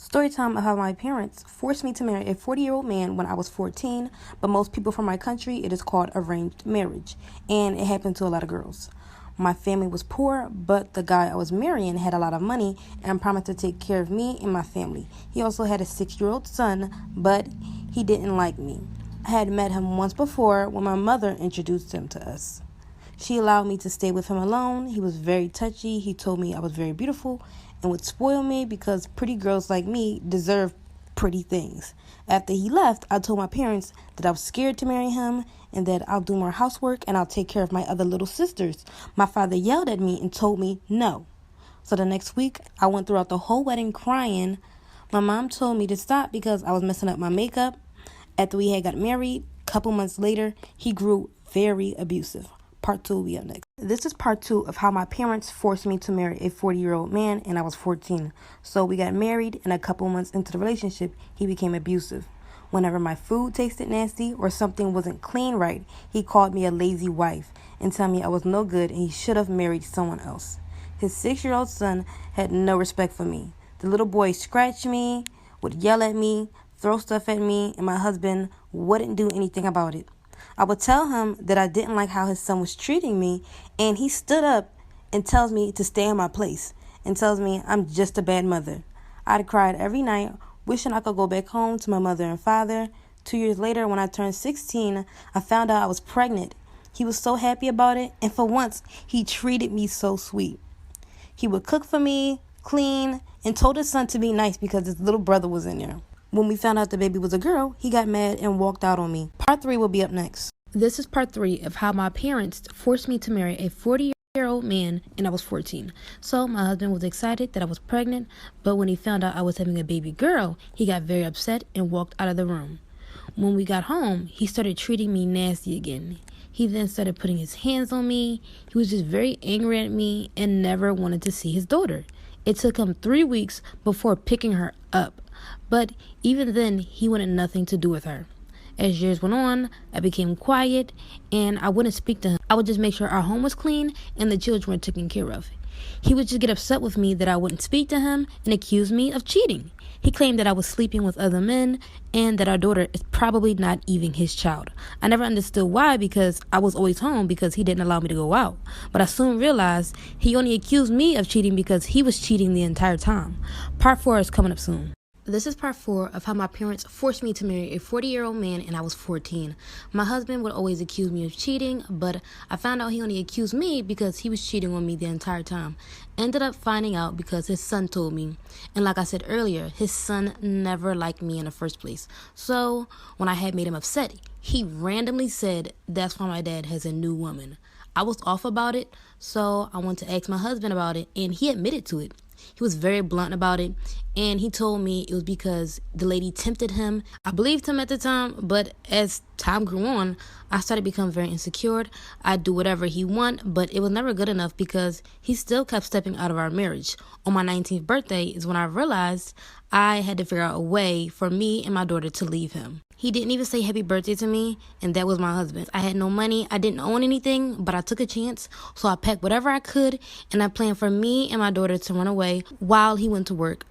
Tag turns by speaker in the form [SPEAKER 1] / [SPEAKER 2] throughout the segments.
[SPEAKER 1] Story time of how my parents forced me to marry a 40-year-old man when I was 14, but most people from my country, it is called arranged marriage, and it happened to a lot of girls. My family was poor, but the guy I was marrying had a lot of money and promised to take care of me and my family. He also had a 6-year-old son, but he didn't like me. I had met him once before when my mother introduced him to us. She allowed me to stay with him alone. He was very touchy. He told me I was very beautiful and would spoil me because pretty girls like me deserve pretty things. After he left, I told my parents that I was scared to marry him and that I'll do more housework and I'll take care of my other little sisters. My father yelled at me and told me no. So the next week, I went throughout the whole wedding crying. My mom told me to stop because I was messing up my makeup. After we had got married, a couple months later, he grew very abusive. Part 2 will be up next. This is part 2 of how my parents forced me to marry a 40-year-old man and I was 14. So we got married and a couple months into the relationship, he became abusive. Whenever my food tasted nasty or something wasn't clean right, he called me a lazy wife and told me I was no good and he should have married someone else. His 6-year-old son had no respect for me. The little boy scratched me, would yell at me, throw stuff at me, and my husband wouldn't do anything about it. I would tell him that I didn't like how his son was treating me, and he stood up and tells me to stay in my place and tells me I'm just a bad mother. I'd cried every night, wishing I could go back home to my mother and father. 2 years later, when I turned 16, I found out I was pregnant. He was so happy about it, and for once, he treated me so sweet. He would cook for me, clean, and told his son to be nice because his little brother was in there. When we found out the baby was a girl, he got mad and walked out on me. Part 3 will be up next. This is part 3 of how my parents forced me to marry a 40-year-old man and I was 14. So my husband was excited that I was pregnant, but when he found out I was having a baby girl, he got very upset and walked out of the room. When we got home, he started treating me nasty again. He then started putting his hands on me. He was just very angry at me and never wanted to see his daughter. It took him 3 weeks before picking her up. But even then, he wanted nothing to do with her. As years went on, I became quiet and I wouldn't speak to him. I would just make sure our home was clean and the children were taken care of. He would just get upset with me that I wouldn't speak to him and accuse me of cheating. He claimed that I was sleeping with other men and that our daughter is probably not even his child. I never understood why because I was always home because he didn't allow me to go out. But I soon realized he only accused me of cheating because he was cheating the entire time. Part 4 is coming up soon. This is part 4 of how my parents forced me to marry a 40-year-old man and I was 14. My husband would always accuse me of cheating, but I found out he only accused me because he was cheating on me the entire time. Ended up finding out because his son told me. And like I said earlier, his son never liked me in the first place. So when I had made him upset, he randomly said that's why my dad has a new woman. I was off about it, so I went to ask my husband about it, and he admitted to it. He was very blunt about it, and he told me it was because the lady tempted him. I believed him at the time, but as time grew on, I started becoming very insecure. I'd do whatever he want, but it was never good enough because he still kept stepping out of our marriage. On my 19th birthday is when I realized I had to figure out a way for me and my daughter to leave him. He didn't even say happy birthday to me, and that was my husband. I had no money, I didn't own anything, but I took a chance, so I packed whatever I could, and I planned for me and my daughter to run away while he went to work.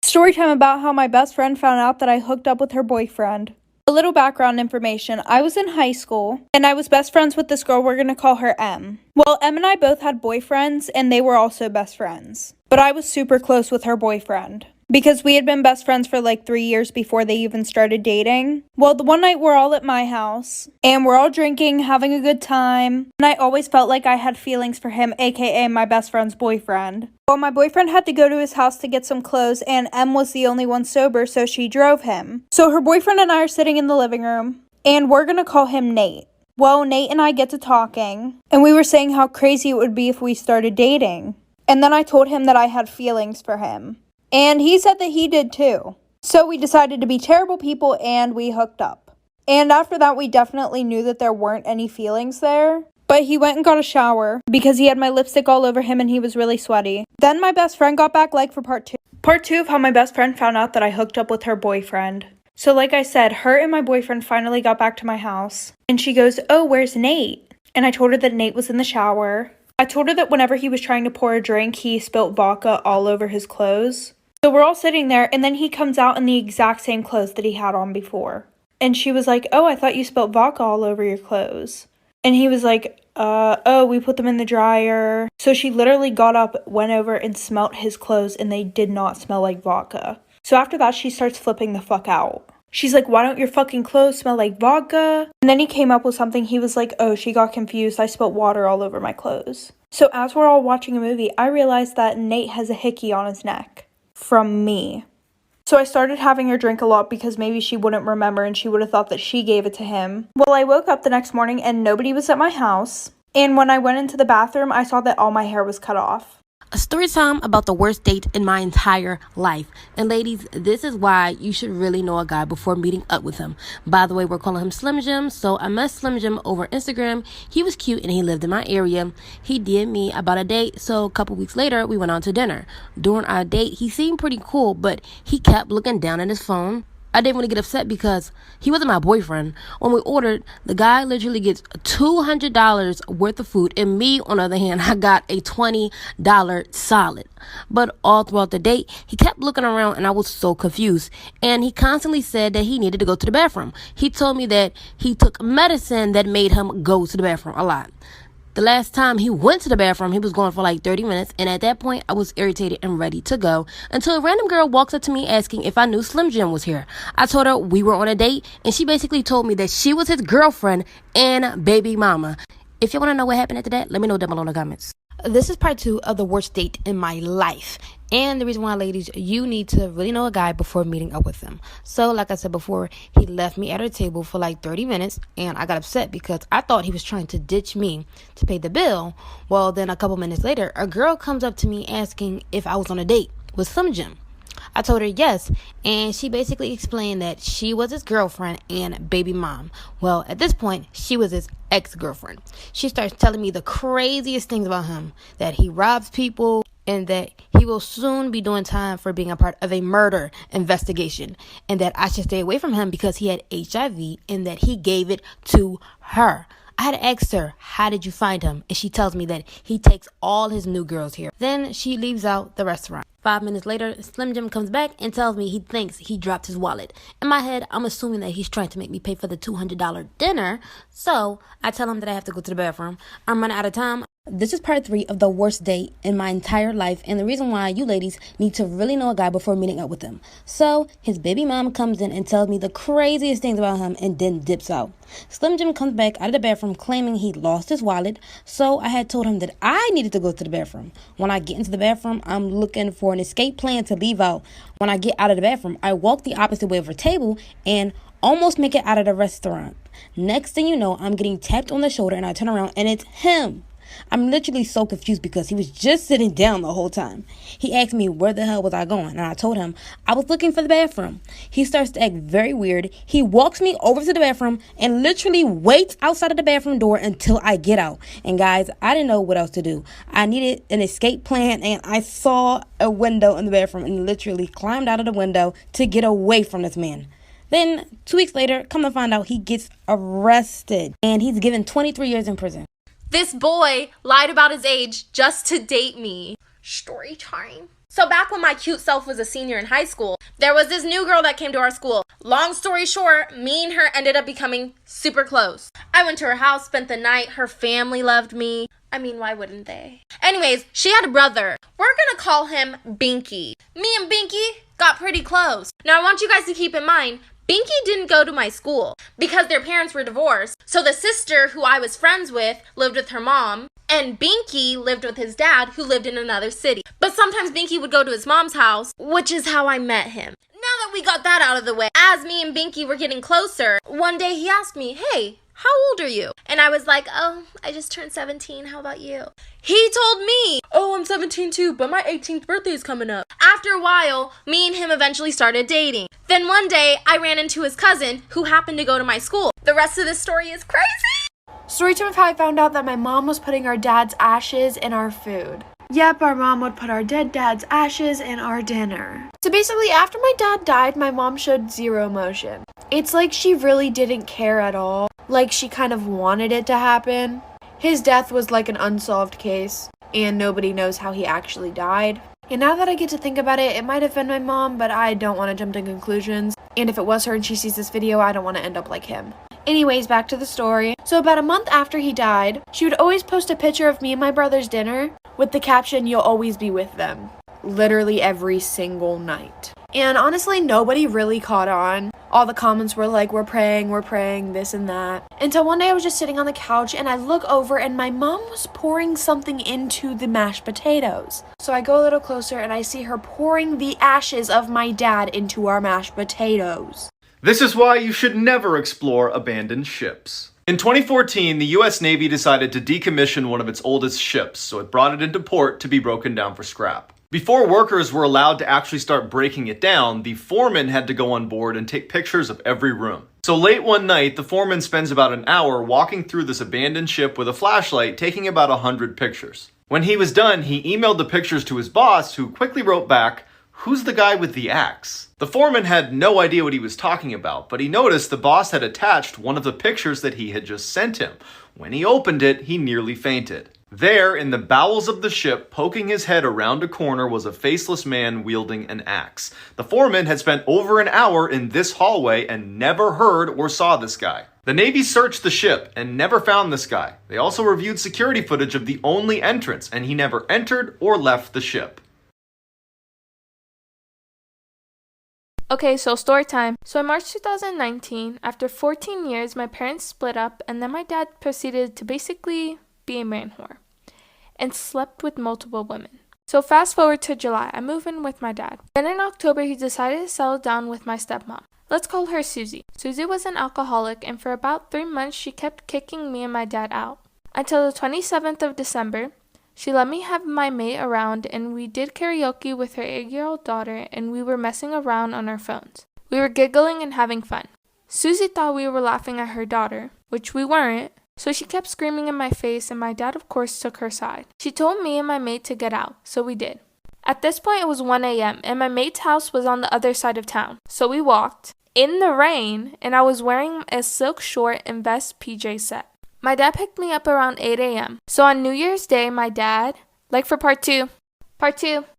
[SPEAKER 2] Story time about how my best friend found out that I hooked up with her boyfriend. A little background information. I was in high school, and I was best friends with this girl. We're going to call her M. Well, M and I both had boyfriends, and they were also best friends. But I was super close with her boyfriend, because we had been best friends for like 3 years before they even started dating. Well, the one night we're all at my house, and we're all drinking, having a good time, and I always felt like I had feelings for him, aka my best friend's boyfriend. Well, my boyfriend had to go to his house to get some clothes, and M was the only one sober, so she drove him. So her boyfriend and I are sitting in the living room, and we're gonna call him Nate. Well, Nate and I get to talking, and we were saying how crazy it would be if we started dating. And then I told him that I had feelings for him. And he said that he did too. So we decided to be terrible people and we hooked up. And after that, we definitely knew that there weren't any feelings there. But he went and got a shower because he had my lipstick all over him and he was really sweaty. Then my best friend got back like for part 2. Part 2 of how my best friend found out that I hooked up with her boyfriend. So like I said, her and my boyfriend finally got back to my house. And she goes, "Oh, where's Nate?" And I told her that Nate was in the shower. I told her that whenever he was trying to pour a drink, he spilt vodka all over his clothes. So we're all sitting there, and then he comes out in the exact same clothes that he had on before. And she was like, oh, I thought you spilled vodka all over your clothes. And he was like, oh, we put them in the dryer. So she literally got up, went over, and smelt his clothes, and they did not smell like vodka. So after that, she starts flipping the fuck out. She's like, why don't your fucking clothes smell like vodka? And then he came up with something. He was like, oh, she got confused. I spilled water all over my clothes. So as we're all watching a movie, I realized that Nate has a hickey on his neck from me. So I started having her drink a lot because maybe she wouldn't remember and she would have thought that she gave it to him. Well, I woke up the next morning and nobody was at my house. And when I went into the bathroom, I saw that all my hair was cut off.
[SPEAKER 1] A story time about the worst date in my entire life. And ladies, this is why you should really know a guy before meeting up with him. By the way, we're calling him Slim Jim. So I met Slim Jim over Instagram. He was cute and he lived in my area. He did me about a date. So a couple weeks later, we went out to dinner. During our date, he seemed pretty cool, but he kept looking down at his phone. I didn't want to get upset because he wasn't my boyfriend. When we ordered, the guy literally gets $200 worth of food. And me, on the other hand, I got a $20 solid. But all throughout the date, he kept looking around and I was so confused. And he constantly said that he needed to go to the bathroom. He told me that he took medicine that made him go to the bathroom a lot. The last time he went to the bathroom, he was gone for like 30 minutes. And at that point, I was irritated and ready to go until a random girl walks up to me asking if I knew Slim Jim was here. I told her we were on a date and she basically told me that she was his girlfriend and baby mama. If you want to know what happened after that, let me know down below in the comments. This is part 2 of the worst date in my life. And the reason why, ladies, you need to really know a guy before meeting up with him. So, like I said before, he left me at a table for like 30 minutes. And I got upset because I thought he was trying to ditch me to pay the bill. Well, then a couple minutes later, a girl comes up to me asking if I was on a date with Slim Jim. I told her yes, and she basically explained that she was his girlfriend and baby mom. Well, at this point, she was his ex-girlfriend. She starts telling me the craziest things about him, that he robs people and that he will soon be doing time for being a part of a murder investigation, and that I should stay away from him because he had HIV and that he gave it to her. I had to ask her, how did you find him? And she tells me that he takes all his new girls here. Then she leaves out the restaurant. 5 minutes later, Slim Jim comes back and tells me he thinks he dropped his wallet. In my head, I'm assuming that he's trying to make me pay for the $200 dinner. So I tell him that I have to go to the bathroom. I'm running out of time. This is part 3 of the worst date in my entire life, and the reason why you ladies need to really know a guy before meeting up with him. So his baby mom comes in and tells me the craziest things about him and then dips out. Slim Jim comes back out of the bathroom claiming he lost his wallet, so I had told him that I needed to go to the bathroom. When I get into the bathroom, I'm looking for an escape plan to leave out. When I get out of the bathroom, I walk the opposite way of her table and almost make it out of the restaurant. Next thing you know, I'm getting tapped on the shoulder and I turn around and it's him. I'm literally so confused because he was just sitting down the whole time. He asked me where the hell was I going, and I told him I was looking for the bathroom. He starts to act very weird. He walks me over to the bathroom and literally waits outside of the bathroom door until I get out. And guys, I didn't know what else to do. I needed an escape plan, and I saw a window in the bathroom and literally climbed out of the window to get away from this man. Then 2 weeks later, come to find out, he gets arrested and he's given 23 years in prison.
[SPEAKER 3] This boy lied about his age just to date me. Story time. So back when my cute self was a senior in high school, there was this new girl that came to our school. Long story short, me and her ended up becoming super close. I went to her house, spent the night. Her family loved me. I mean, why wouldn't they? Anyways, she had a brother. We're gonna call him Binky. Me and Binky got pretty close. Now I want you guys to keep in mind, Binky didn't go to my school because their parents were divorced. So the sister who I was friends with lived with her mom, and Binky lived with his dad who lived in another city. But sometimes Binky would go to his mom's house, which is how I met him. Now that we got that out of the way, as me and Binky were getting closer, one day he asked me, hey, how old are you? And I was like, oh, I just turned 17. How about you? He told me, oh, I'm 17 too, but my 18th birthday is coming up. After a while, me and him eventually started dating. Then one day, I ran into his cousin who happened to go to my school. The rest of this story is crazy.
[SPEAKER 4] Storytime of how I found out that my mom was putting our dad's ashes in our food. Yep, our mom would put our dead dad's ashes in our dinner. So basically, after my dad died, my mom showed zero emotion. It's like she really didn't care at all. Like she kind of wanted it to happen. His death was like an unsolved case, and nobody knows how he actually died. And now that I get to think about it, it might have been my mom, but I don't want to jump to conclusions. And if it was her and she sees this video, I don't want to end up like him. Anyways, back to the story. So about a month after he died, she would always post a picture of me and my brother's dinner with the caption, "You'll always be with them." Literally every single night. And honestly, nobody really caught on. All the comments were like, we're praying, this and that. Until one day I was just sitting on the couch and I look over and my mom was pouring something into the mashed potatoes. So I go a little closer and I see her pouring the ashes of my dad into our mashed potatoes.
[SPEAKER 5] This is why you should never explore abandoned ships. In 2014, the US Navy decided to decommission one of its oldest ships, so it brought it into port to be broken down for scrap. Before workers were allowed to actually start breaking it down, the foreman had to go on board and take pictures of every room. So late one night, the foreman spends about an hour walking through this abandoned ship with a flashlight, taking about 100 pictures. When he was done, he emailed the pictures to his boss, who quickly wrote back, "Who's the guy with the axe?" The foreman had no idea what he was talking about, but he noticed the boss had attached one of the pictures that he had just sent him. When he opened it, he nearly fainted. There, in the bowels of the ship, poking his head around a corner, was a faceless man wielding an axe. The foreman had spent over an hour in this hallway and never heard or saw this guy. The Navy searched the ship and never found this guy. They also reviewed security footage of the only entrance, and he never entered or left the ship.
[SPEAKER 3] Okay, so story time. So in March 2019, after 14 years, my parents split up, and then my dad proceeded to basically be a man whore and slept with multiple women. So fast forward to July, I move in with my dad. Then in October, he decided to settle down with my stepmom. Let's call her Susie. Susie was an alcoholic, and for about 3 months, she kept kicking me and my dad out. Until the 27th of December, she let me have my mate around, and we did karaoke with her 8-year-old daughter, and we were messing around on our phones. We were giggling and having fun. Susie thought we were laughing at her daughter, which we weren't, so she kept screaming in my face, and my dad of course took her side. She told me and my mate to get out, so we did. At this point it was 1 a.m. and my mate's house was on the other side of town, so we walked in the rain, and I was wearing a silk short and vest PJ set. My dad picked me up around 8 a.m. So on New Year's Day, my dad, for part two.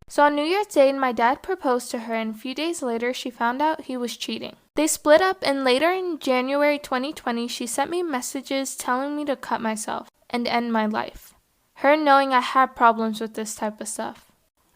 [SPEAKER 3] So on New Year's Day, my dad proposed to her, and a few days later, she found out he was cheating. They split up, and later in January 2020, she sent me messages telling me to cut myself and end my life. Her knowing I had problems with this type of stuff.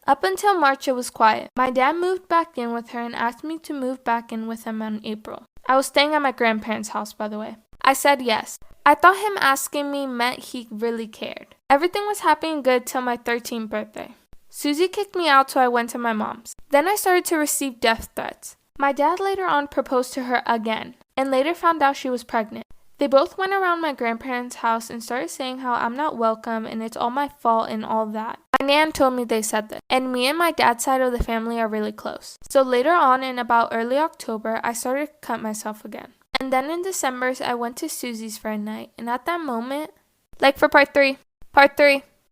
[SPEAKER 3] Up until March, it was quiet. My dad moved back in with her and asked me to move back in with him in April. I was staying at my grandparents' house, by the way. I said yes. I thought him asking me meant he really cared. Everything was happening good till my 13th birthday. Susie kicked me out, so I went to my mom's. Then I started to receive death threats. My dad later on proposed to her again, and later found out she was pregnant. They both went around my grandparents' house and started saying how I'm not welcome and it's all my fault and all that. My nan told me they said this, and me and my dad's side of the family are really close. So later on, in about early October, I started to cut myself again. And then in December, I went to Susie's for a night, and at that moment, for part three.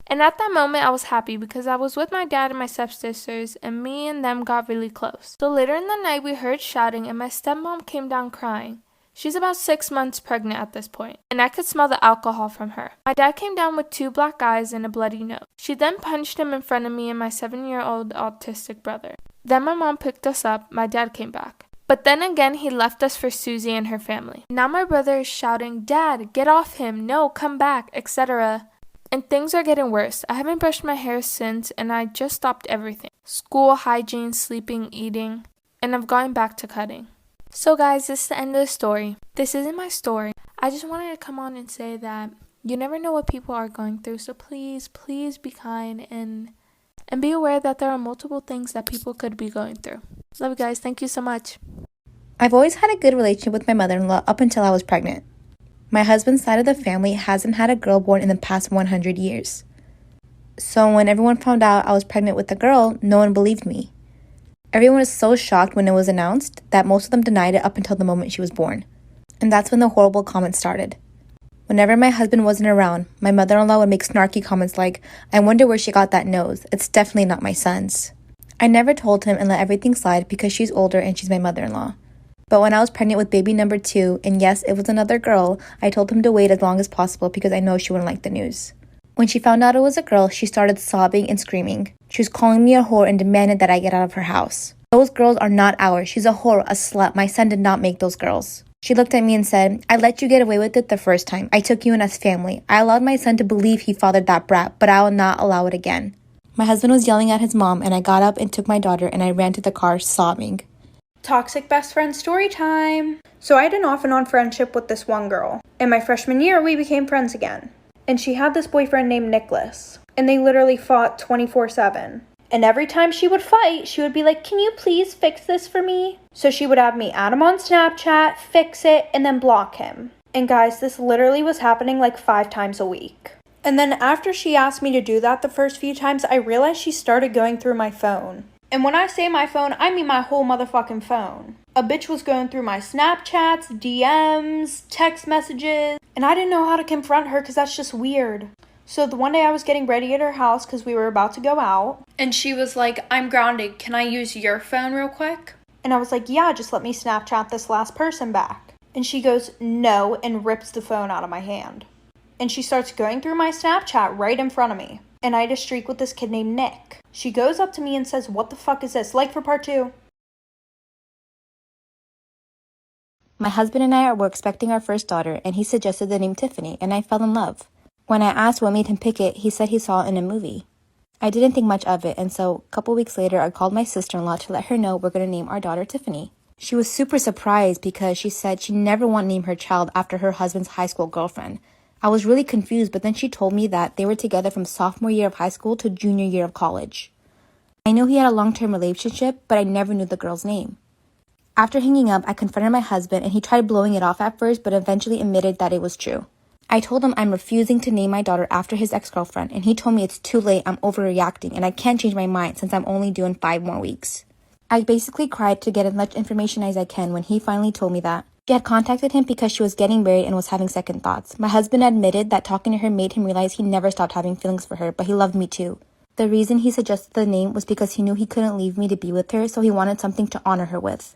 [SPEAKER 3] And at that moment, I was happy because I was with my dad and my stepsisters, and me and them got really close. So later in the night, we heard shouting, and my stepmom came down crying. She's about 6 months pregnant at this point, and I could smell the alcohol from her. My dad came down with 2 black eyes and a bloody nose. She then punched him in front of me and my 7-year-old autistic brother. Then my mom picked us up. My dad came back. But then again, he left us for Susie and her family. Now my brother is shouting, "Dad, get off him, no, come back," etc. And things are getting worse. I haven't brushed my hair since, and I just stopped everything. School, hygiene, sleeping, eating, and I've gone back to cutting. So guys, this is the end of the story. This isn't my story. I just wanted to come on and say that you never know what people are going through, so please be kind and be aware that there are multiple things that people could be going through. Love you guys. Thank you so much.
[SPEAKER 6] I've always had a good relationship with my mother-in-law up until I was pregnant. My husband's side of the family hasn't had a girl born in the past 100 years. So when everyone found out I was pregnant with a girl, no one believed me. Everyone was so shocked when it was announced that most of them denied it up until the moment she was born. And that's when the horrible comments started. Whenever my husband wasn't around, my mother-in-law would make snarky comments like, "I wonder where she got that nose. It's definitely not my son's." I never told him and let everything slide because she's older and she's my mother-in-law. But when I was pregnant with baby number 2, and yes, it was another girl, I told him to wait as long as possible because I know she wouldn't like the news. When she found out it was a girl, she started sobbing and screaming. She was calling me a whore and demanded that I get out of her house. Those girls are not ours. She's a whore, a slut. My son did not make those girls. She looked at me and said, I let you get away with it the first time. I took you in as family. I allowed my son to believe he fathered that brat, but I will not allow it again. My husband was yelling at his mom, and I got up and took my daughter, and I ran to the car sobbing.
[SPEAKER 2] Toxic best friend story time. So I had an off and on friendship with this one girl. In my freshman year, we became friends again. And she had this boyfriend named Nicholas. And they literally fought 24/7. And every time she would fight, she would be like, can you please fix this for me? So she would have me add him on Snapchat, fix it, and then block him. And guys, this literally was happening like 5 times a week. And then after she asked me to do that the first few times, I realized she started going through my phone. And when I say my phone, I mean my whole motherfucking phone. A bitch was going through my Snapchats, DMs, text messages, and I didn't know how to confront her because that's just weird. So the one day I was getting ready at her house because we were about to go out, and she was like, I'm grounded, can I use your phone real quick? And I was like, yeah, just let me Snapchat this last person back. And she goes, no, and rips the phone out of my hand. And she starts going through my Snapchat right in front of me. And I had a streak with this kid named Nick. She goes up to me and says, what the fuck is this? Like for part 2.
[SPEAKER 6] My husband and I were expecting our first daughter, and he suggested the name Tiffany, and I fell in love. When I asked what made him pick it, he said he saw it in a movie. I didn't think much of it, and so a couple weeks later, I called my sister-in-law to let her know we're going to name our daughter Tiffany. She was super surprised because she said she never wanted to name her child after her husband's high school girlfriend. I was really confused, but then she told me that they were together from sophomore year of high school to junior year of college. I knew he had a long-term relationship, but I never knew the girl's name. After hanging up, I confronted my husband, and he tried blowing it off at first, but eventually admitted that it was true. I told him I'm refusing to name my daughter after his ex-girlfriend, and he told me it's too late, I'm overreacting, and I can't change my mind since I'm only due in 5 more weeks. I basically cried to get as much information as I can when he finally told me that she had contacted him because she was getting married and was having second thoughts. My husband admitted that talking to her made him realize he never stopped having feelings for her, but he loved me too. The reason he suggested the name was because he knew he couldn't leave me to be with her, so he wanted something to honor her with.